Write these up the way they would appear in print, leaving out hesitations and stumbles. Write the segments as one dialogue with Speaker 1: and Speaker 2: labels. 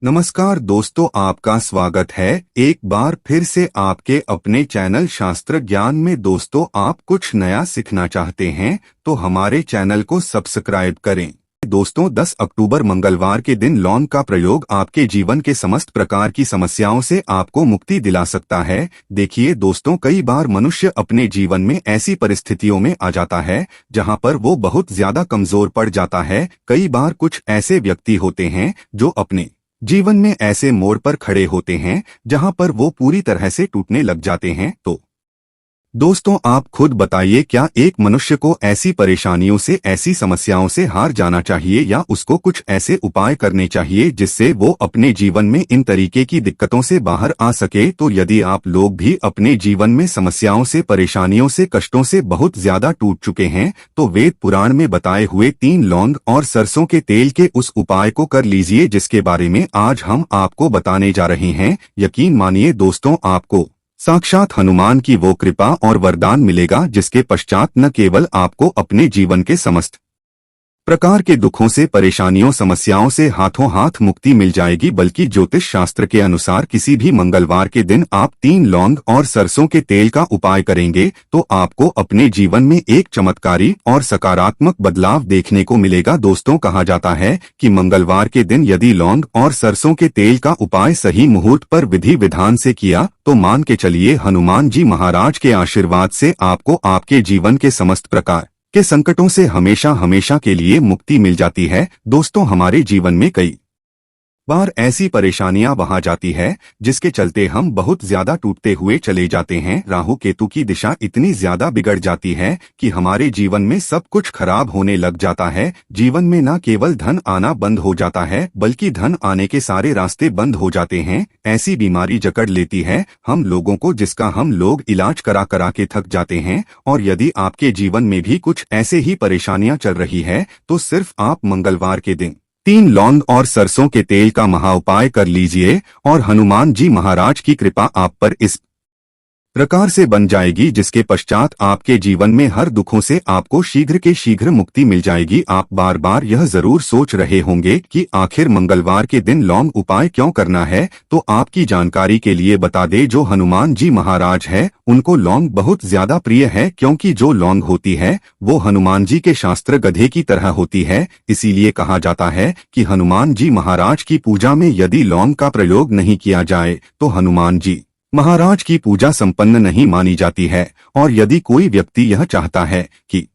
Speaker 1: नमस्कार दोस्तों, आपका स्वागत है एक बार फिर से आपके अपने चैनल शास्त्र ज्ञान में। दोस्तों, आप कुछ नया सीखना चाहते हैं तो हमारे चैनल को सब्सक्राइब करें। दोस्तों, 10 अक्टूबर मंगलवार के दिन लौंग का प्रयोग आपके जीवन के समस्त प्रकार की समस्याओं से आपको मुक्ति दिला सकता है। देखिए दोस्तों, कई बार मनुष्य अपने जीवन में ऐसी परिस्थितियों में आ जाता है जहां पर वो बहुत ज्यादा कमजोर पड़ जाता है। कई बार कुछ ऐसे व्यक्ति होते हैं जो अपने जीवन में ऐसे मोड़ पर खड़े होते हैं जहां पर वो पूरी तरह से टूटने लग जाते हैं। तो दोस्तों, आप खुद बताइए, क्या एक मनुष्य को ऐसी परेशानियों से, ऐसी समस्याओं से हार जाना चाहिए या उसको कुछ ऐसे उपाय करने चाहिए जिससे वो अपने जीवन में इन तरीके की दिक्कतों से बाहर आ सके? तो यदि आप लोग भी अपने जीवन में समस्याओं से, परेशानियों से, कष्टों से बहुत ज्यादा टूट चुके हैं तो वेद पुराण में बताए हुए 3 लौंग और सरसों के तेल के उस उपाय को कर लीजिए जिसके बारे में आज हम आपको बताने जा रहे हैं। यकीन मानिए दोस्तों, आपको साक्षात हनुमान की वो कृपा और वरदान मिलेगा जिसके पश्चात न केवल आपको अपने जीवन के समस्त प्रकार के दुखों से, परेशानियों, समस्याओं से हाथों हाथ मुक्ति मिल जाएगी, बल्कि ज्योतिष शास्त्र के अनुसार किसी भी मंगलवार के दिन आप 3 लौंग और सरसों के तेल का उपाय करेंगे तो आपको अपने जीवन में एक चमत्कारी और सकारात्मक बदलाव देखने को मिलेगा। दोस्तों, कहा जाता है कि मंगलवार के दिन यदि लौंग और सरसों के तेल का उपाय सही मुहूर्त पर विधि विधान से किया तो मान के चलिए हनुमान जी महाराज के आशीर्वाद से आपको आपके जीवन के समस्त प्रकार के संकटों से हमेशा हमेशा के लिए मुक्ति मिल जाती है। दोस्तों, हमारे जीवन में कई बार ऐसी परेशानियां वहां जाती है जिसके चलते हम बहुत ज्यादा टूटते हुए चले जाते हैं। राहु केतु की दिशा इतनी ज्यादा बिगड़ जाती है कि हमारे जीवन में सब कुछ खराब होने लग जाता है। जीवन में न केवल धन आना बंद हो जाता है बल्कि धन आने के सारे रास्ते बंद हो जाते हैं। ऐसी बीमारी जकड़ लेती है हम लोगों को जिसका हम लोग इलाज करा करा के थक जाते हैं। और यदि आपके जीवन में भी कुछ ऐसे ही परेशानियां चल रही है तो सिर्फ आप मंगलवार के दिन 3 लौंग और सरसों के तेल का महाउपाय कर लीजिए और हनुमान जी महाराज की कृपा आप पर इस प्रकार से बन जाएगी जिसके पश्चात आपके जीवन में हर दुखों से आपको शीघ्र के शीघ्र मुक्ति मिल जाएगी। आप बार बार यह जरूर सोच रहे होंगे कि आखिर मंगलवार के दिन लौंग उपाय क्यों करना है, तो आपकी जानकारी के लिए बता दे, जो हनुमान जी महाराज है उनको लौंग बहुत ज्यादा प्रिय है, क्योंकि जो लौंग होती है वो हनुमान जी के शास्त्र गधे की तरह होती है। इसीलिए कहा जाता है कि हनुमान जी महाराज की पूजा में यदि लौंग का प्रयोग नहीं किया जाए तो हनुमान जी महाराज की पूजा संपन्न नहीं मानी जाती है। और यदि कोई व्यक्ति यह चाहता है कि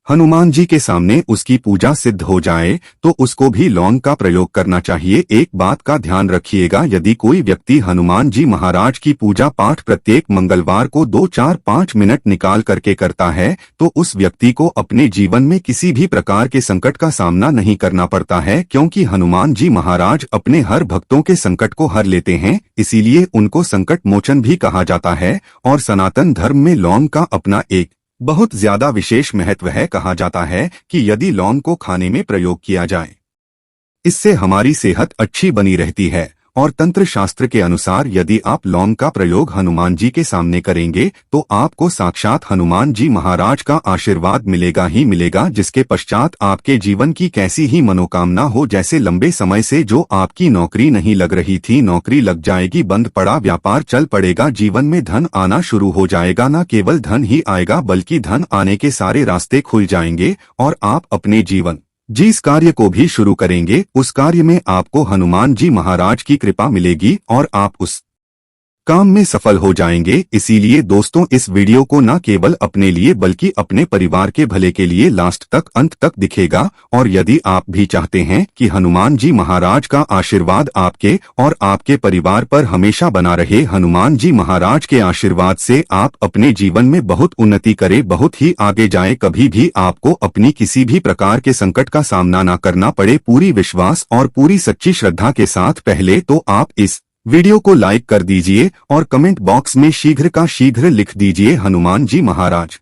Speaker 1: हनुमान जी के सामने उसकी पूजा सिद्ध हो जाए तो उसको भी लौंग का प्रयोग करना चाहिए। एक बात का ध्यान रखिएगा, यदि कोई व्यक्ति हनुमान जी महाराज की पूजा पाठ प्रत्येक मंगलवार को 2, 4, 5 मिनट निकाल करके करता है तो उस व्यक्ति को अपने जीवन में किसी भी प्रकार के संकट का सामना नहीं करना पड़ता है, क्योंकि हनुमान जी महाराज अपने हर भक्तों के संकट को हर लेते हैं। इसीलिए उनको संकट मोचन भी कहा जाता है। और सनातन धर्म में लौंग का अपना एक बहुत ज्यादा विशेष महत्व है। कहा जाता है कि यदि लौंग को खाने में प्रयोग किया जाए इससे हमारी सेहत अच्छी बनी रहती है। और तंत्र शास्त्र के अनुसार यदि आप लौंग का प्रयोग हनुमान जी के सामने करेंगे तो आपको साक्षात हनुमान जी महाराज का आशीर्वाद मिलेगा ही मिलेगा, जिसके पश्चात आपके जीवन की कैसी ही मनोकामना हो, जैसे लंबे समय से जो आपकी नौकरी नहीं लग रही थी, नौकरी लग जाएगी, बंद पड़ा व्यापार चल पड़ेगा, जीवन में धन आना शुरू हो जाएगा। न केवल धन ही आएगा बल्कि धन आने के सारे रास्ते खुल जाएंगे और आप अपने जीवन जिस कार्य को भी शुरू करेंगे उस कार्य में आपको हनुमान जी महाराज की कृपा मिलेगी और आप उस काम में सफल हो जाएंगे। इसीलिए दोस्तों, इस वीडियो को न केवल अपने लिए बल्कि अपने परिवार के भले के लिए लास्ट तक, अंत तक दिखेगा। और यदि आप भी चाहते हैं कि हनुमान जी महाराज का आशीर्वाद आपके और आपके परिवार पर हमेशा बना रहे, हनुमान जी महाराज के आशीर्वाद से आप अपने जीवन में बहुत उन्नति करें, बहुत ही आगे जाए, कभी भी आपको अपनी किसी भी प्रकार के संकट का सामना न करना पड़े, पूरी विश्वास और पूरी सच्ची श्रद्धा के साथ पहले तो आप इस वीडियो को लाइक कर दीजिए और कमेंट बॉक्स में शीघ्र का शीघ्र लिख दीजिए हनुमान जी महाराज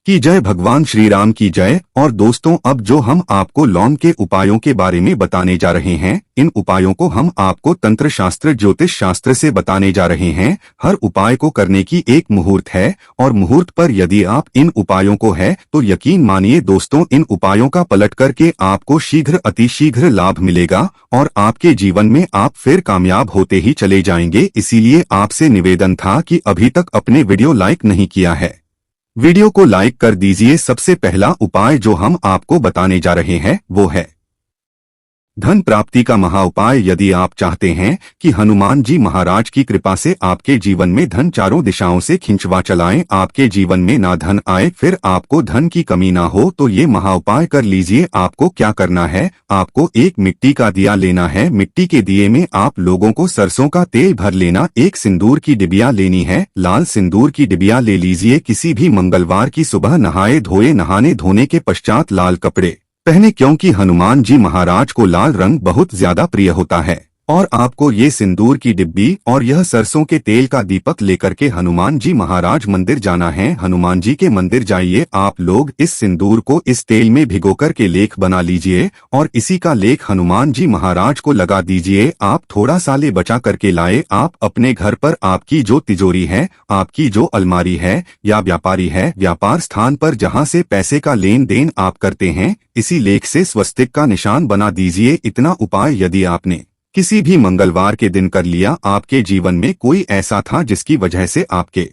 Speaker 1: की जय, भगवान श्री राम की जय। और दोस्तों, अब जो हम आपको लौंग के उपायों के बारे में बताने जा रहे हैं, इन उपायों को हम आपको तंत्र शास्त्र, ज्योतिष शास्त्र से बताने जा रहे हैं। हर उपाय को करने की एक मुहूर्त है और मुहूर्त पर यदि आप इन उपायों को है तो यकीन मानिए दोस्तों, इन उपायों का पलट करके आपको शीघ्र अतिशीघ्र लाभ मिलेगा और आपके जीवन में आप फिर कामयाब होते ही चले जाएंगे। इसीलिए आपसे निवेदन था कि अभी तक अपने वीडियो लाइक नहीं किया है, वीडियो को लाइक कर दीजिए। सबसे पहला उपाय जो हम आपको बताने जा रहे हैं वो है धन प्राप्ति का महा उपाय। यदि आप चाहते हैं कि हनुमान जी महाराज की कृपा से आपके जीवन में धन चारों दिशाओं से खिंचवा चलाएं, आपके जीवन में ना धन आए, फिर आपको धन की कमी ना हो, तो ये महा उपाय कर लीजिए। आपको क्या करना है, आपको एक मिट्टी का दिया लेना है। मिट्टी के दिए में आप लोगों को सरसों का तेल भर लेना। एक सिंदूर की डिबिया लेनी है, लाल सिंदूर की डिबिया ले लीजिए। किसी भी मंगलवार की सुबह नहाए धोए, नहाने धोने के पश्चात लाल कपड़े पहने, क्योंकि हनुमान जी महाराज को लाल रंग बहुत ज्यादा प्रिय होता है। और आपको ये सिंदूर की डिब्बी और यह सरसों के तेल का दीपक लेकर के हनुमान जी महाराज मंदिर जाना है। हनुमान जी के मंदिर जाइए, आप लोग इस सिंदूर को इस तेल में भिगोकर के लेख बना लीजिए और इसी का लेख हनुमान जी महाराज को लगा दीजिए। आप थोड़ा सा ले बचा करके लाए। आप अपने घर पर आपकी जो तिजोरी है, आपकी जो अलमारी है या व्यापारी है, व्यापार स्थान पर जहाँ से पैसे का लेन देन आप करते हैं, इसी लेख से स्वस्तिक का निशान बना दीजिए। इतना उपाय यदि आपने किसी भी मंगलवार के दिन कर लिया, आपके जीवन में कोई ऐसा था जिसकी वजह से आपके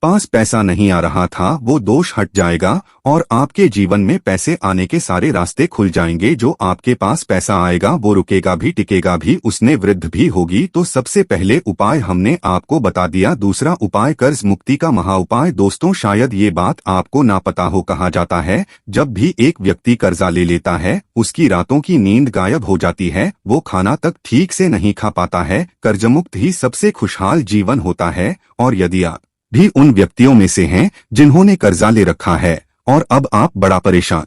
Speaker 1: पास पैसा नहीं आ रहा था, वो दोष हट जाएगा और आपके जीवन में पैसे आने के सारे रास्ते खुल जाएंगे। जो आपके पास पैसा आएगा वो रुकेगा भी, टिकेगा भी, उसने वृद्धि भी होगी। तो सबसे पहले उपाय हमने आपको बता दिया। दूसरा उपाय कर्ज मुक्ति का महा उपाय। दोस्तों, शायद ये बात आपको ना पता हो, कहा जाता है जब भी एक व्यक्ति कर्जा ले लेता है उसकी रातों की नींद गायब हो जाती है, वो खाना तक ठीक से नहीं खा पाता है। कर्जमुक्त ही सबसे खुशहाल जीवन होता है। और यदि आप भी उन व्यक्तियों में से हैं जिन्होंने कर्जा ले रखा है और अब आप बड़ा परेशान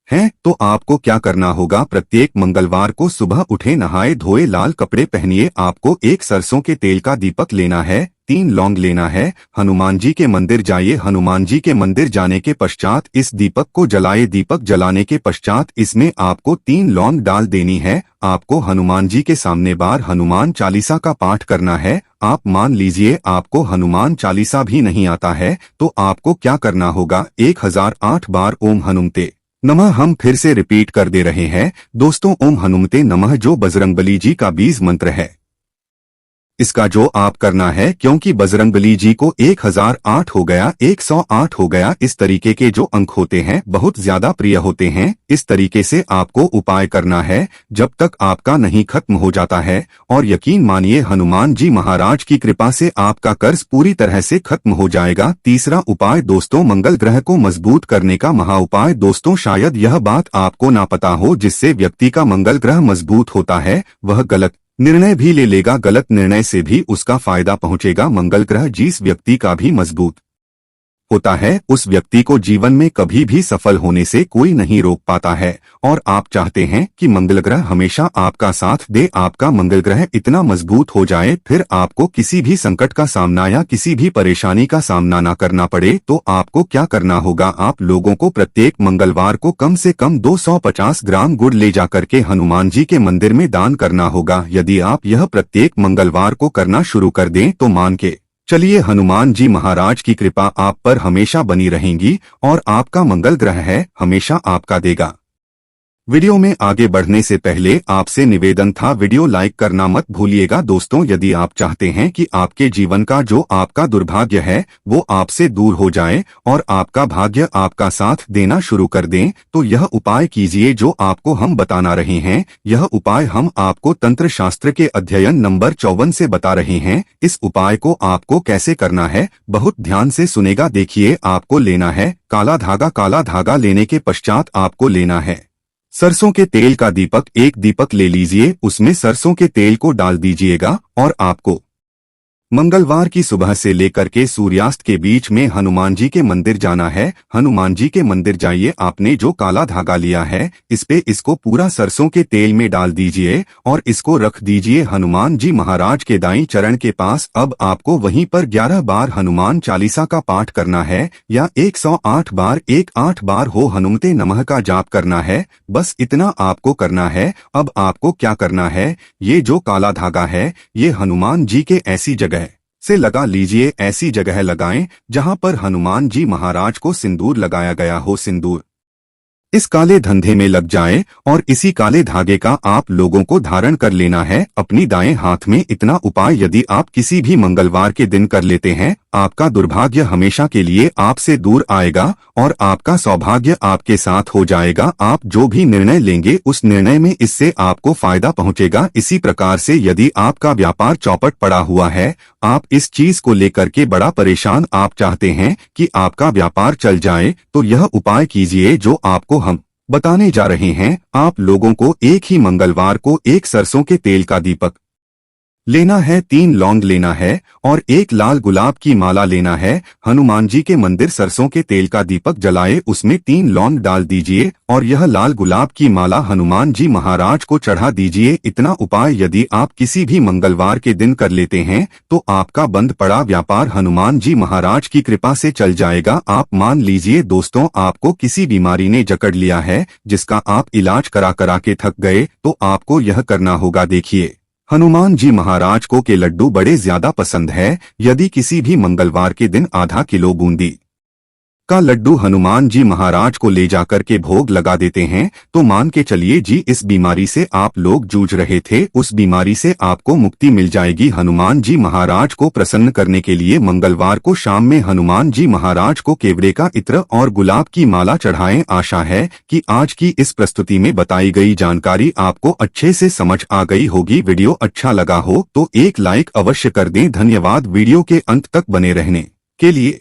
Speaker 1: हैं, तो आपको क्या करना होगा, प्रत्येक मंगलवार को सुबह उठे, नहाए धोए, लाल कपड़े पहनिए। आपको एक सरसों के तेल का दीपक लेना है, 3 लौंग लेना है। हनुमान जी के मंदिर जाइए। हनुमान जी के मंदिर जाने के पश्चात इस दीपक को जलाए। दीपक जलाने के पश्चात इसमें आपको 3 लौंग डाल देनी है। आपको हनुमान जी के सामने बार हनुमान चालीसा का पाठ करना है। आप मान लीजिए आपको हनुमान चालीसा भी नहीं आता है, तो आपको क्या करना होगा, 1008 बार ओम हनुमते नमः हम फिर से रिपीट कर दे रहे हैं दोस्तों, ओम हनुमते नमः, जो बजरंगबली जी का बीज मंत्र है। इसका जो आप करना है, क्योंकि बजरंगबली जी को 1008 हो गया, 108 हो गया, इस तरीके के जो अंक होते हैं बहुत ज्यादा प्रिय होते हैं। इस तरीके से आपको उपाय करना है जब तक आपका नहीं खत्म हो जाता है। और यकीन मानिए हनुमान जी महाराज की कृपा से आपका कर्ज पूरी तरह से खत्म हो जाएगा। तीसरा उपाय दोस्तों, मंगल ग्रह को मजबूत करने का महा उपाय। दोस्तों, शायद यह बात आपको ना पता हो, जिससे व्यक्ति का मंगल ग्रह मजबूत होता है वह गलत निर्णय भी ले लेगा, गलत निर्णय से भी उसका फायदा पहुंचेगा। मंगल ग्रह जिस व्यक्ति का भी मजबूत होता है उस व्यक्ति को जीवन में कभी भी सफल होने से कोई नहीं रोक पाता है। और आप चाहते हैं कि मंगल ग्रह हमेशा आपका साथ दे, आपका मंगल ग्रह इतना मजबूत हो जाए, फिर आपको किसी भी संकट का सामना या किसी भी परेशानी का सामना ना करना पड़े। तो आपको क्या करना होगा, आप लोगों को प्रत्येक मंगलवार को कम से कम 250 ग्राम गुड़ ले जाकर के हनुमान जी के मंदिर में दान करना होगा। यदि आप यह प्रत्येक मंगलवार को करना शुरू कर दें तो मान के चलिए हनुमान जी महाराज की कृपा आप पर हमेशा बनी रहेंगी और आपका मंगल ग्रह है हमेशा आपका देगा। वीडियो में आगे बढ़ने से पहले आपसे निवेदन था, वीडियो लाइक करना मत भूलिएगा। दोस्तों, यदि आप चाहते हैं कि आपके जीवन का जो आपका दुर्भाग्य है वो आपसे दूर हो जाए और आपका भाग्य आपका साथ देना शुरू कर दें, तो यह उपाय कीजिए जो आपको हम बताना रहे हैं। यह उपाय हम आपको तंत्र शास्त्र के अध्ययन नंबर 54 से बता रहे हैं। इस उपाय को आपको कैसे करना है बहुत ध्यान से सुनेगा। देखिए, आपको लेना है काला धागा। काला धागा लेने के पश्चात आपको लेना है सरसों के तेल का दीपक। एक दीपक ले लीजिए, उसमें सरसों के तेल को डाल दीजिएगा और आपको मंगलवार की सुबह से लेकर के सूर्यास्त के बीच में हनुमान जी के मंदिर जाना है। हनुमान जी के मंदिर जाइए, आपने जो काला धागा लिया है इस पे इसको पूरा सरसों के तेल में डाल दीजिए और इसको रख दीजिए हनुमान जी महाराज के दाईं चरण के पास। अब आपको वहीं पर 11 बार हनुमान चालीसा का पाठ करना है या 108 बार 18 बार हो हनुमते नमः का जाप करना है। बस इतना आपको करना है। अब आपको क्या करना है, ये जो काला धागा है ये हनुमान जी के ऐसी जगह से लगा लीजिए। ऐसी जगह लगाएं जहां पर हनुमान जी महाराज को सिंदूर लगाया गया हो। सिंदूर इस काले धंधे में लग जाए और इसी काले धागे का आप लोगों को धारण कर लेना है अपनी दाएं हाथ में। इतना उपाय यदि आप किसी भी मंगलवार के दिन कर लेते हैं, आपका दुर्भाग्य हमेशा के लिए आपसे दूर आएगा और आपका सौभाग्य आपके साथ हो जाएगा। आप जो भी निर्णय लेंगे उस निर्णय में इससे आपको फायदा पहुंचेगा। इसी प्रकार से यदि आपका व्यापार चौपट पड़ा हुआ है, आप इस चीज को लेकर के बड़ा परेशान, आप चाहते हैं कि आपका व्यापार चल जाए, तो यह उपाय कीजिए जो आपको हम बताने जा रहे हैं। आप लोगों को एक ही मंगलवार को एक सरसों के तेल का दीपक लेना है, 3 लौंग लेना है और एक लाल गुलाब की माला लेना है। हनुमान जी के मंदिर सरसों के तेल का दीपक जलाए, उसमें 3 लौंग डाल दीजिए और यह लाल गुलाब की माला हनुमान जी महाराज को चढ़ा दीजिए। इतना उपाय यदि आप किसी भी मंगलवार के दिन कर लेते हैं तो आपका बंद पड़ा व्यापार हनुमान जी महाराज की कृपा से चल जाएगा। आप मान लीजिए दोस्तों, आपको किसी बीमारी ने जकड़ लिया है जिसका आप इलाज करा करा के थक गए, तो आपको यह करना होगा। देखिए, हनुमान जी महाराज को के लड्डू बड़े ज्यादा पसंद है। यदि किसी भी मंगलवार के दिन आधा किलो बूंदी का लड्डू हनुमान जी महाराज को ले जाकर के भोग लगा देते हैं तो मान के चलिए जी, इस बीमारी से आप लोग जूझ रहे थे उस बीमारी से आपको मुक्ति मिल जाएगी। हनुमान जी महाराज को प्रसन्न करने के लिए मंगलवार को शाम में हनुमान जी महाराज को केवड़े का इत्र और गुलाब की माला चढ़ाएं। आशा है कि आज की इस प्रस्तुति में बताई गई जानकारी आपको अच्छे से समझ आ गई होगी। वीडियो अच्छा लगा हो तो एक लाइक अवश्य कर दें। धन्यवाद वीडियो के अंत तक बने रहने के लिए।